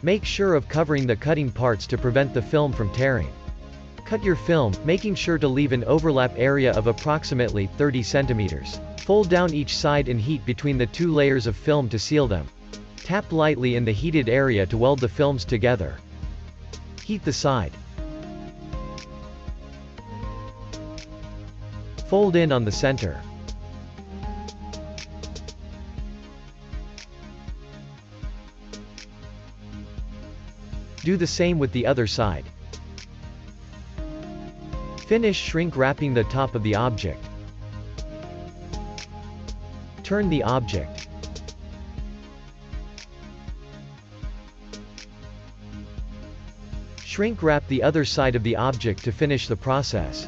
Make sure of covering the cutting parts to prevent the film from tearing. Cut your film, making sure to leave an overlap area of approximately 30 centimeters. Fold down each side and heat between the two layers of film to seal them. Tap lightly in the heated area to weld the films together. Heat the side. Fold in on the center. Do the same with the other side. Finish shrink wrapping the top of the object. Turn the object. Shrink wrap the other side of the object to finish the process.